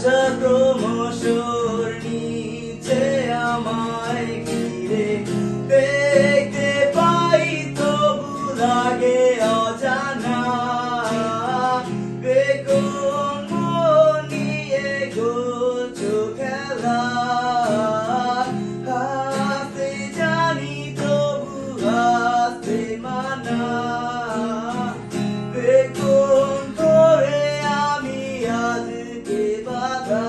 আশা ক্রমশর নিচে আমায় ঘিরে দেখতে পাই তবু লাগে অজানা বেগুন মন নিয়ে গোছো খেলা হাসতে জানি তবু হাসতে মানা বেগুন ধরে আমি আজকে বাধা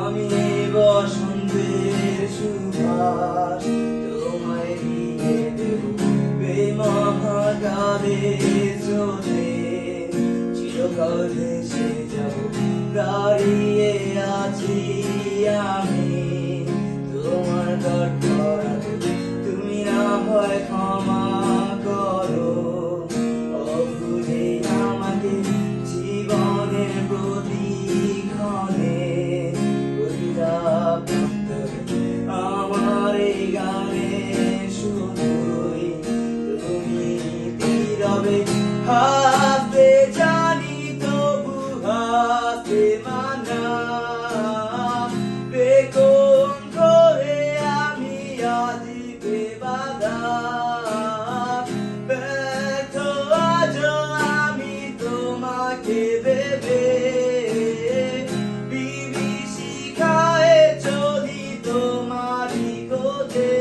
আমি বসন্তের সুবাস তোমায় দিয়ে দেব বেমহাকালে চলে চিরকাল ভেসে যাব দাঁড়িয়ে আছি আমি তোমার কাঠগড়াতে তুমি না হয় ক্ষমা করো অভুলে আমাকে জীবনের প্রতিক্ষণে আমার এই গানে শুধুই তুমি নীরবে হাসতে জানি তবু হাসতে মানা বেগুন ধরে আমি আজ বেবাধা ব্যর্থ আজ আমি তোমাকে ভেবে বিভীষিকায় চলি তোমারই খোঁজে